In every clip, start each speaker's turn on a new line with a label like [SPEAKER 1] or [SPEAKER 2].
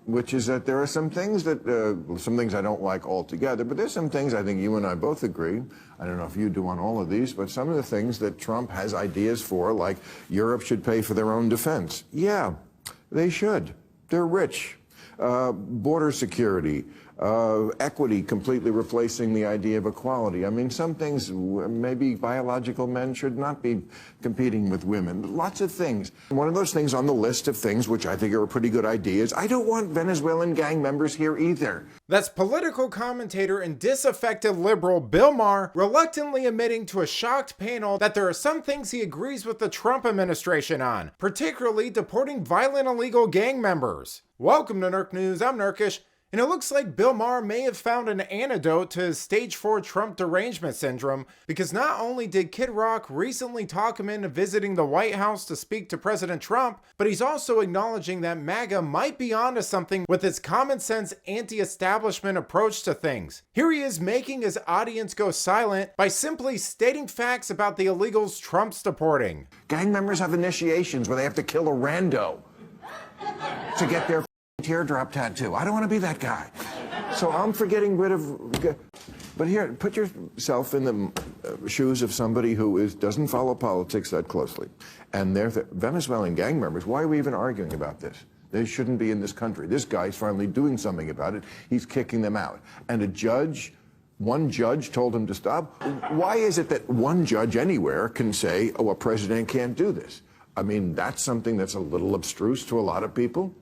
[SPEAKER 1] which is that there are some things I don't like altogether, but there's some things I think you and I both agree. I don't know if you do on all of these, but some of the things that Trump has ideas for, like Europe should pay for their own defense. Yeah, they should. They're rich. Border security, equity, completely replacing the idea of equality. I mean, some things, maybe biological men should not be competing with women. Lots of things. One of those things on the list of things which I think are pretty good ideas, I don't want Venezuelan gang members here either.
[SPEAKER 2] That's political commentator and disaffected liberal Bill Maher reluctantly admitting to a shocked panel that there are some things he agrees with the Trump administration on, particularly deporting violent illegal gang members. Welcome to Nerk News, I'm Nerkish, and it looks like Bill Maher may have found an antidote to his stage 4 Trump derangement syndrome, because not only did Kid Rock recently talk him into visiting the White House to speak to President Trump, but he's also acknowledging that MAGA might be onto something with its common sense anti-establishment approach to things. Here he is making his audience go silent by simply stating facts about the illegals Trump's deporting.
[SPEAKER 1] Gang members have initiations where they have to kill a rando to get their teardrop tattoo. I don't want to be that guy. So I'm for getting rid of... But here, put yourself in the shoes of somebody who doesn't follow politics that closely. And they're Venezuelan gang members. Why are we even arguing about this? They shouldn't be in this country. This guy's finally doing something about it. He's kicking them out. And one judge told him to stop. Why is it that one judge anywhere can say, oh, a president can't do this? I mean, that's something that's a little abstruse to a lot of people.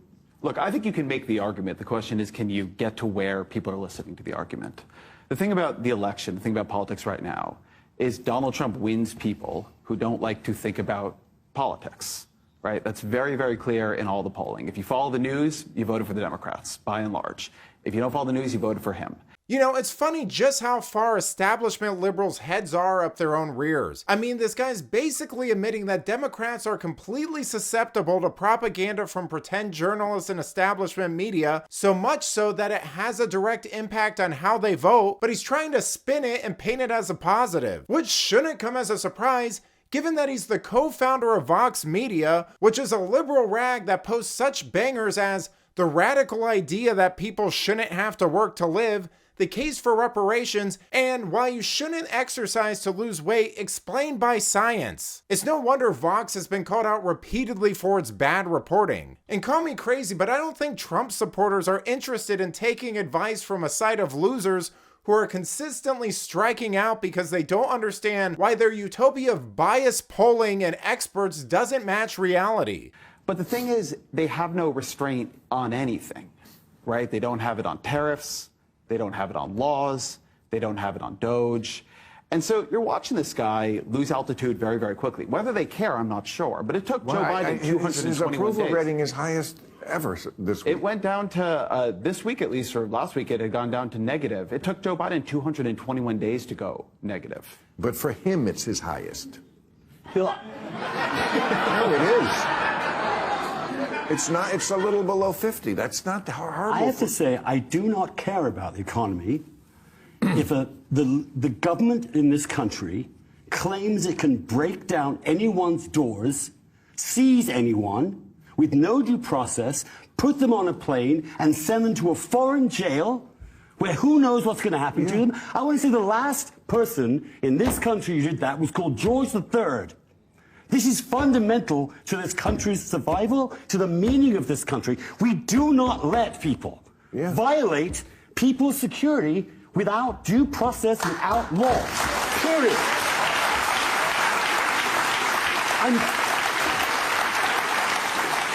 [SPEAKER 3] Look, I think you can make the argument. The question is, can you get to where people are listening to the argument? The thing about the election, the thing about politics right now, is Donald Trump wins people who don't like to think about politics, right? That's very, very clear in all the polling. If you follow the news, you voted for the Democrats, by and large. If you don't follow the news, you voted for him.
[SPEAKER 2] You know, it's funny just how far establishment liberals' heads are up their own rears. I mean, this guy's basically admitting that Democrats are completely susceptible to propaganda from pretend journalists and establishment media, so much so that it has a direct impact on how they vote, but he's trying to spin it and paint it as a positive, which shouldn't come as a surprise, given that he's the co-founder of Vox Media, which is a liberal rag that posts such bangers as the radical idea that people shouldn't have to work to live, the case for reparations, and why you shouldn't exercise to lose weight explained by science. It's no wonder Vox has been called out repeatedly for its bad reporting. And call me crazy, but I don't think Trump supporters are interested in taking advice from a side of losers who are consistently striking out because they don't understand why their utopia of biased polling and experts doesn't match reality.
[SPEAKER 3] But the thing is, they have no restraint on anything, right? They don't have it on tariffs. They don't have it on laws. They don't have it on DOGE. And so you're watching this guy lose altitude very, very quickly. Whether they care, I'm not sure. But it took Joe Biden 221 days.
[SPEAKER 1] His approval rating is highest ever this week.
[SPEAKER 3] It went down to, this week at least, or last week, it had gone down to negative. It took Joe Biden 221 days to go negative.
[SPEAKER 1] But for him, it's his highest.
[SPEAKER 3] Bill,
[SPEAKER 1] no, it is. It's not. It's a little below 50. That's not horrible.
[SPEAKER 4] I have to say, I do not care about the economy if the government in this country claims it can break down anyone's doors, seize anyone with no due process, put them on a plane, and send them to a foreign jail where who knows what's going to happen to them. I want to say the last person in this country who did that was called George III. This is fundamental to this country's survival, to the meaning of this country. We do not let people violate people's security without due process, without law. Period.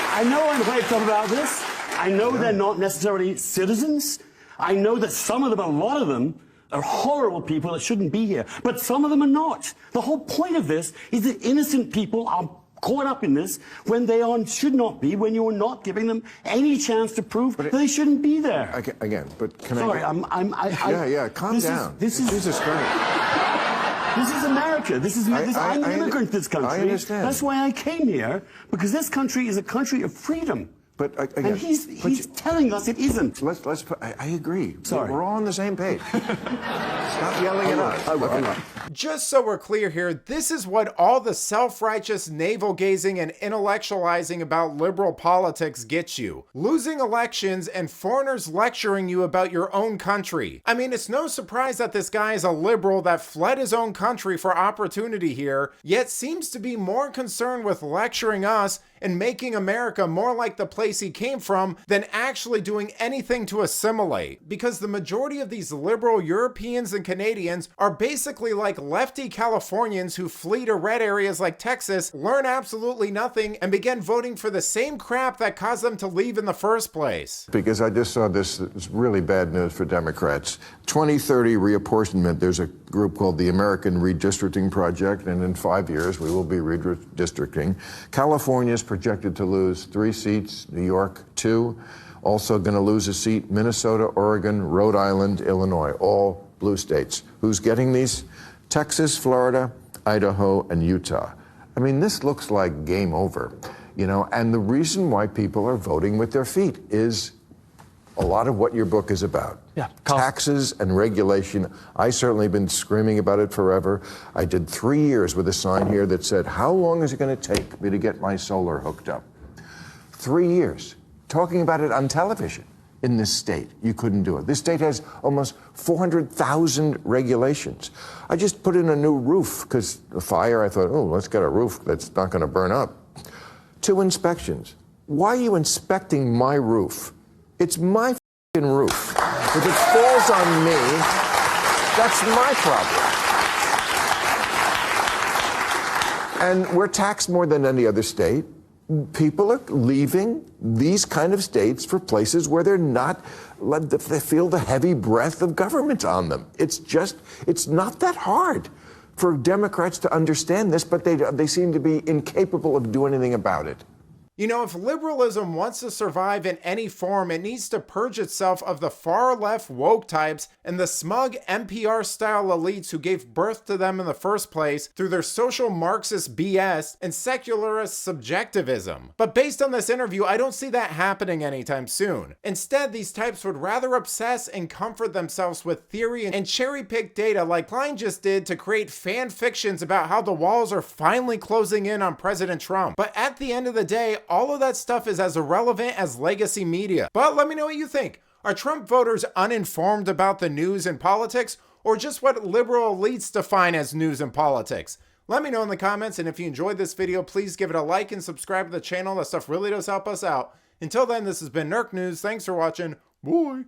[SPEAKER 4] I know I'm hyped up about this. I know they're not necessarily citizens. I know that some of them, a lot of them, are horrible people that shouldn't be here. But some of them are not. The whole point of this is that innocent people are caught up in this when they should not be, when you are not giving them any chance to prove that they shouldn't be there.
[SPEAKER 1] Again, but can
[SPEAKER 4] Sorry,
[SPEAKER 1] calm down. Jesus Christ.
[SPEAKER 4] This is America. I'm an immigrant to this country.
[SPEAKER 1] I understand.
[SPEAKER 4] That's why I came here, because this country is a country of freedom.
[SPEAKER 1] But again,
[SPEAKER 4] And he's telling us it isn't.
[SPEAKER 1] let's put, I agree.
[SPEAKER 4] Sorry.
[SPEAKER 1] We're all on the same page. Stop yelling at us.
[SPEAKER 4] I will.
[SPEAKER 2] Just so we're clear here, this is what all the self-righteous navel-gazing and intellectualizing about liberal politics gets you. Losing elections and foreigners lecturing you about your own country. I mean, it's no surprise that this guy is a liberal that fled his own country for opportunity here, yet seems to be more concerned with lecturing us and making America more like the place he came from than actually doing anything to assimilate. Because the majority of these liberal Europeans and Canadians are basically like lefty Californians who flee to red areas like Texas, learn absolutely nothing, and begin voting for the same crap that caused them to leave in the first place.
[SPEAKER 1] Because I just saw this, it's really bad news for Democrats. 2030 reapportionment, there's a group called the American Redistricting Project, and in 5 years we will be redistricting. California's projected to lose 3 seats, New York 2, also going to lose a seat, Minnesota, Oregon, Rhode Island, Illinois, all blue states. Who's getting these? Texas, Florida, Idaho, and Utah. I mean, this looks like game over, you know, and the reason why people are voting with their feet is a lot of what your book is about.
[SPEAKER 3] Yeah.
[SPEAKER 1] Taxes and regulation. I certainly been screaming about it forever. I did 3 years with a sign here that said, how long is it going to take me to get my solar hooked up? 3 years. Talking about it on television in this state. You couldn't do it. This state has almost 400,000 regulations. I just put in a new roof because the fire, I thought, oh, let's get a roof that's not going to burn up. 2 inspections. Why are you inspecting my roof? It's my f***ing roof. If it falls on me, that's my problem. And we're taxed more than any other state. People are leaving these kind of states for places where they're not, they feel the heavy breath of government on them. It's not that hard for Democrats to understand this, but they seem to be incapable of doing anything about it.
[SPEAKER 2] You know, if liberalism wants to survive in any form, it needs to purge itself of the far-left woke types and the smug NPR-style elites who gave birth to them in the first place through their social Marxist BS and secularist subjectivism. But based on this interview, I don't see that happening anytime soon. Instead, these types would rather obsess and comfort themselves with theory and cherry-pick data like Klein just did to create fan fictions about how the walls are finally closing in on President Trump. But at the end of the day, all of that stuff is as irrelevant as legacy media. But let me know what you think. Are Trump voters uninformed about the news and politics, or just what liberal elites define as news and politics? Let me know in the comments, and if you enjoyed this video, please give it a like and subscribe to the channel. That stuff really does help us out. Until then, this has been Nerk News. Thanks for watching. Bye.